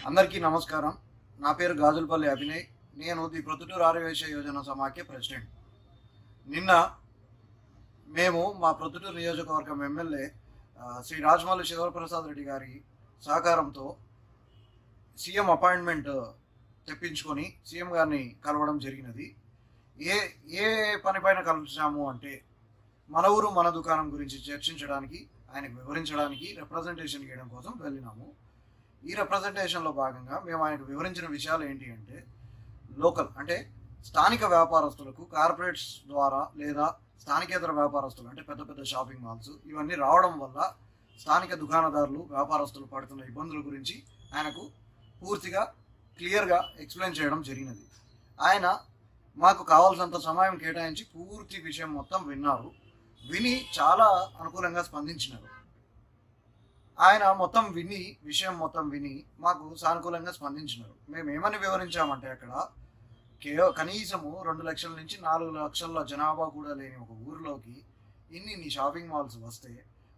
అందరికీ నమస్కారం. నా పేరు గాజులపల్లి అభినయ్. నేను ది ప్రొద్దుటూరు ఆర్యవైశ్య యోజన సమాఖ్య ప్రెసిడెంట్. నిన్న మేము మా ప్రొద్దుటూరు నియోజకవర్గం ఎమ్మెల్యే శ్రీ రాజమౌళి శివప్రసాద్ రెడ్డి గారి సహకారంతో సీఎం అపాయింట్మెంట్ తెప్పించుకొని సీఎం గారిని కలవడం జరిగినది. ఏ ఏ పనిపైన కలిసాము అంటే మన ఊరు మన దుకాణం గురించి చర్చించడానికి, ఆయనకు వివరించడానికి రిప్రజెంటేషన్ ఇవ్వడం కోసం వెళ్ళినాము. ఈ రిప్రజెంటేషన్లో భాగంగా మేము ఆయనకు వివరించిన విషయాలు ఏంటి అంటే, లోకల్ అంటే స్థానిక వ్యాపారస్తులకు కార్పొరేట్స్ ద్వారా లేదా స్థానికేతర వ్యాపారస్తులు అంటే పెద్ద పెద్ద షాపింగ్ మాల్స్ ఇవన్నీ రావడం వల్ల స్థానిక దుకాణదారులు వ్యాపారస్తులు పడుతున్న ఇబ్బందుల గురించి ఆయనకు పూర్తిగా క్లియర్గా ఎక్స్ప్లెయిన్ చేయడం జరిగినది. ఆయన మాకు కావాల్సినంత సమయం కేటాయించి పూర్తి విషయం మొత్తం విని చాలా అనుకూలంగా స్పందించినారు. ఆయన విషయం మొత్తం విని మాకు సానుకూలంగా స్పందించినారు. మేము ఏమని వివరించామంటే, అక్కడ కనీసము 2 లక్షల నుంచి 4 లక్షల జనాభా కూడా లేని ఒక ఊరిలోకి ఇన్ని షాపింగ్ మాల్స్ వస్తే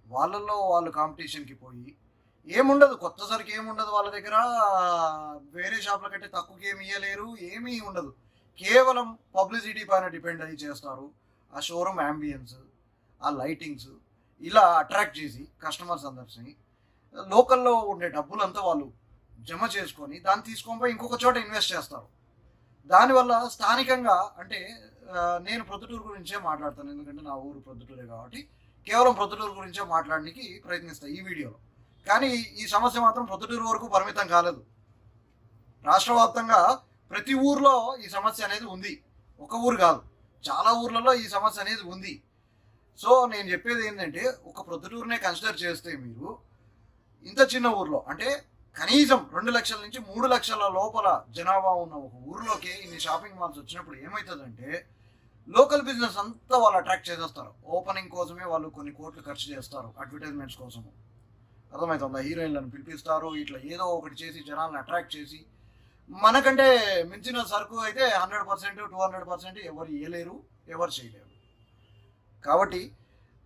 వాళ్ళల్లో వాళ్ళు కాంపిటీషన్కి పోయి ఏముండదు, కొత్త సరికి ఏముండదు, వాళ్ళ దగ్గర వేరే షాప్ల కంటే తక్కువకి ఏమి ఇవ్వలేరు, ఏమీ ఉండదు. కేవలం పబ్లిసిటీ పైన డిపెండ్ అయ్యి చేస్తారు. ఆ షోరూమ్ యాంబియన్స్, ఆ లైటింగ్స్ ఇలా అట్రాక్ట్ చేసి కస్టమర్స్ అందరిని లోకల్లో ఉండే డబ్బులంతా వాళ్ళు జమ చేసుకొని దాన్ని తీసుకొని పోయి ఇంకొక చోట ఇన్వెస్ట్ చేస్తారు. దానివల్ల స్థానికంగా అంటే నేను ప్రొద్దుటూరు గురించే మాట్లాడతాను, ఎందుకంటే నా ఊరు ప్రొద్దుటూరే కాబట్టి కేవలం ప్రొద్దుటూరు గురించే మాట్లాడడానికి ప్రయత్నిస్తాను ఈ వీడియోలో. కానీ ఈ సమస్య మాత్రం ప్రొద్దుటూరు వరకు పరిమితం కాలేదు. రాష్ట్ర వ్యాప్తంగా ప్రతి ఊర్లో ఈ సమస్య అనేది ఉంది. ఒక ఊరు కాదు, చాలా ఊర్లలో ఈ సమస్య అనేది ఉంది. సో నేను చెప్పేది ఏంటంటే, ఒక ప్రొద్దుటూరునే కన్సిడర్ చేస్తే మీరు ఇంత చిన్న ఊర్లో అంటే కనీసం 2 లక్షల నుంచి 3 లక్షల లోపల జనాభా ఉన్న ఒక ఊర్లోకి ఇన్ని షాపింగ్ మాల్స్ వచ్చినప్పుడు ఏమవుతుందంటే, లోకల్ బిజినెస్ అంతా వాళ్ళు అట్రాక్ట్ చేసేస్తారు. ఓపెనింగ్ కోసమే వాళ్ళు కొన్ని కోట్లు ఖర్చు చేస్తారు, అడ్వర్టైజ్మెంట్స్ కోసము. అర్థమవుతుందా? హీరోయిన్లను పిలిపిస్తారు, ఇట్లా ఏదో ఒకటి చేసి జనాలను అట్రాక్ట్ చేసి మనకంటే మించిన సరుకు అయితే 100%, 200% ఎవరు ఇవ్వలేరు, ఎవరు చేయలేరు. కాబట్టి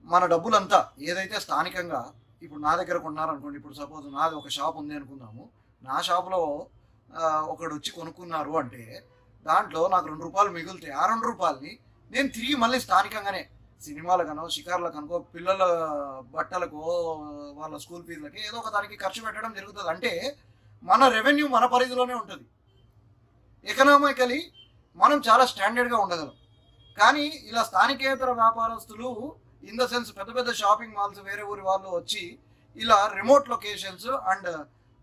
మన డబ్బులంతా ఏదైతే స్థానికంగా ఇప్పుడు నా దగ్గర కొన్నారనుకోండి, ఇప్పుడు సపోజ్ నాది ఒక షాప్ ఉంది అనుకుందాము, నా షాప్లో ఒకడు వచ్చి కొనుక్కున్నారు అంటే దాంట్లో నాకు 2 రూపాయలు మిగిలితే ఆ 2 రూపాయలని నేను తిరిగి మళ్ళీ స్థానికంగానే సినిమాలకనో షికార్లకనుకో పిల్లల బట్టలకో వాళ్ళ స్కూల్ ఫీజులకి ఏదో ఒక దానికి ఖర్చు పెట్టడం జరుగుతుంది. అంటే మన రెవెన్యూ మన పరిధిలోనే ఉంటుంది. ఎకనామికలీ మనం చాలా స్టాండర్డ్గా ఉండగలం. కానీ ఇలా స్థానికేతర వ్యాపారస్తులు ఇన్ ద సెన్స్ పెద్ద పెద్ద షాపింగ్ మాల్స్ వేరే ఊరి వాళ్ళు వచ్చి ఇలా రిమోట్ లొకేషన్స్ అండ్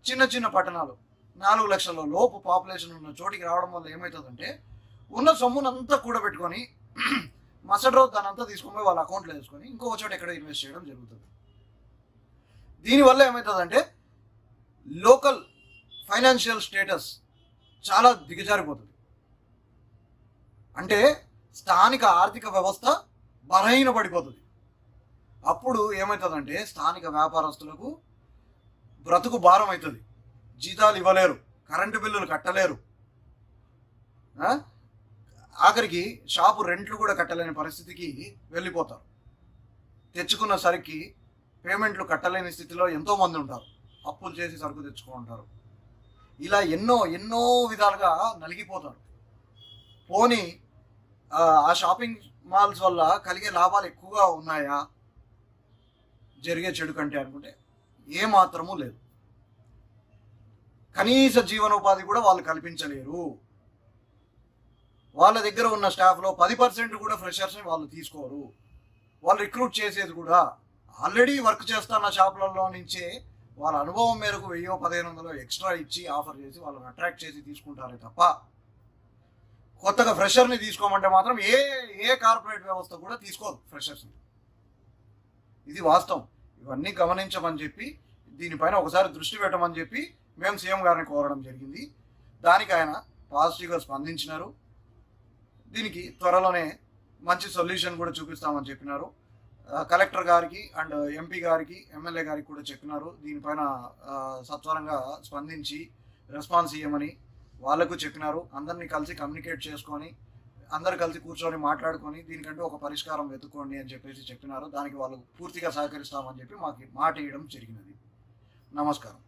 చిన్న చిన్న పట్టణాలు 4 లక్షల లోపు పాపులేషన్ ఉన్న చోటికి రావడం వల్ల ఏమవుతుందంటే, ఉన్న సొమ్మునంతా కూడబెట్టుకొని మరుసటి రోజు దాని అంతా తీసుకొని వాళ్ళ అకౌంట్లో వేసుకొని ఇంకొక చోట ఎక్కడ ఇన్వెస్ట్ చేయడం జరుగుతుంది. దీనివల్ల ఏమవుతుందంటే లోకల్ ఫైనాన్షియల్ స్టేటస్ చాలా దిగజారిపోతుంది. అంటే స్థానిక ఆర్థిక వ్యవస్థ బలహీన పడిపోతుంది. అప్పుడు ఏమవుతుందంటే స్థానిక వ్యాపారస్తులకు బ్రతుకు భారం అవుతుంది. జీతాలు ఇవ్వలేరు, కరెంటు బిల్లులు కట్టలేరు, ఆఖరికి షాపు రెంట్లు కూడా కట్టలేని పరిస్థితికి వెళ్ళిపోతారు. తెచ్చుకున్న సరికి పేమెంట్లు కట్టలేని స్థితిలో ఎంతోమంది ఉంటారు, అప్పులు చేసి సరుకు తెచ్చుకుంటారు. ఇలా ఎన్నో విధాలుగా నలిగిపోతారు. పోనీ ఆ షాపింగ్ మాల్స్ వల్ల కలిగే లాభాలు ఎక్కువగా ఉన్నాయా జరిగే చెడు కంటే అనుకుంటే ఏమాత్రమూ లేదు. కనీస జీవనోపాధి కూడా వాళ్ళు కల్పించలేరు. వాళ్ళ దగ్గర ఉన్న స్టాఫ్లో 10% కూడా ఫ్రెషర్స్ని వాళ్ళు తీసుకోరు. వాళ్ళు రిక్రూట్ చేసేది కూడా ఆల్రెడీ వర్క్ చేస్తున్న షాపులలో నుంచే వాళ్ళ అనుభవం మేరకు 1000-1500 ఎక్స్ట్రా ఇచ్చి ఆఫర్ చేసి వాళ్ళని అట్రాక్ట్ చేసి తీసుకుంటారే తప్ప కొత్తగా ఫ్రెషర్ని తీసుకోమంటే మాత్రం ఏ కార్పొరేట్ వ్యవస్థ కూడా తీసుకోదు ఫ్రెషర్స్ని. ఇది వాస్తవం. ఇవన్నీ గమనించమని చెప్పి దీనిపైన ఒకసారి దృష్టి పెట్టమని చెప్పి మేము సీఎం గారిని కోరడం జరిగింది. దానికి ఆయన పాజిటివ్గా స్పందించినారు. దీనికి త్వరలోనే మంచి సొల్యూషన్ కూడా చూపిస్తామని చెప్పినారు. కలెక్టర్ గారికి అండ్ ఎంపీ గారికి, ఎమ్మెల్యే గారికి కూడా చెప్పినారు. దీనిపైన సత్వరంగా స్పందించి రెస్పాన్స్ ఇవ్వమని వాళ్ళకు చెప్పినారు. అందరినీ కలిసి కమ్యూనికేట్ చేసుకొని అందరు కలిసి కూర్చొని మాట్లాడుకొని దీనికంటూ ఒక పరిష్కారం వెతుక్కోండి అని చెప్పేసి చెప్పినారు. దానికి వాళ్ళు పూర్తిగా సహకరిస్తామని చెప్పి మాకు మాట ఇవ్వడం జరిగినది. నమస్కారం.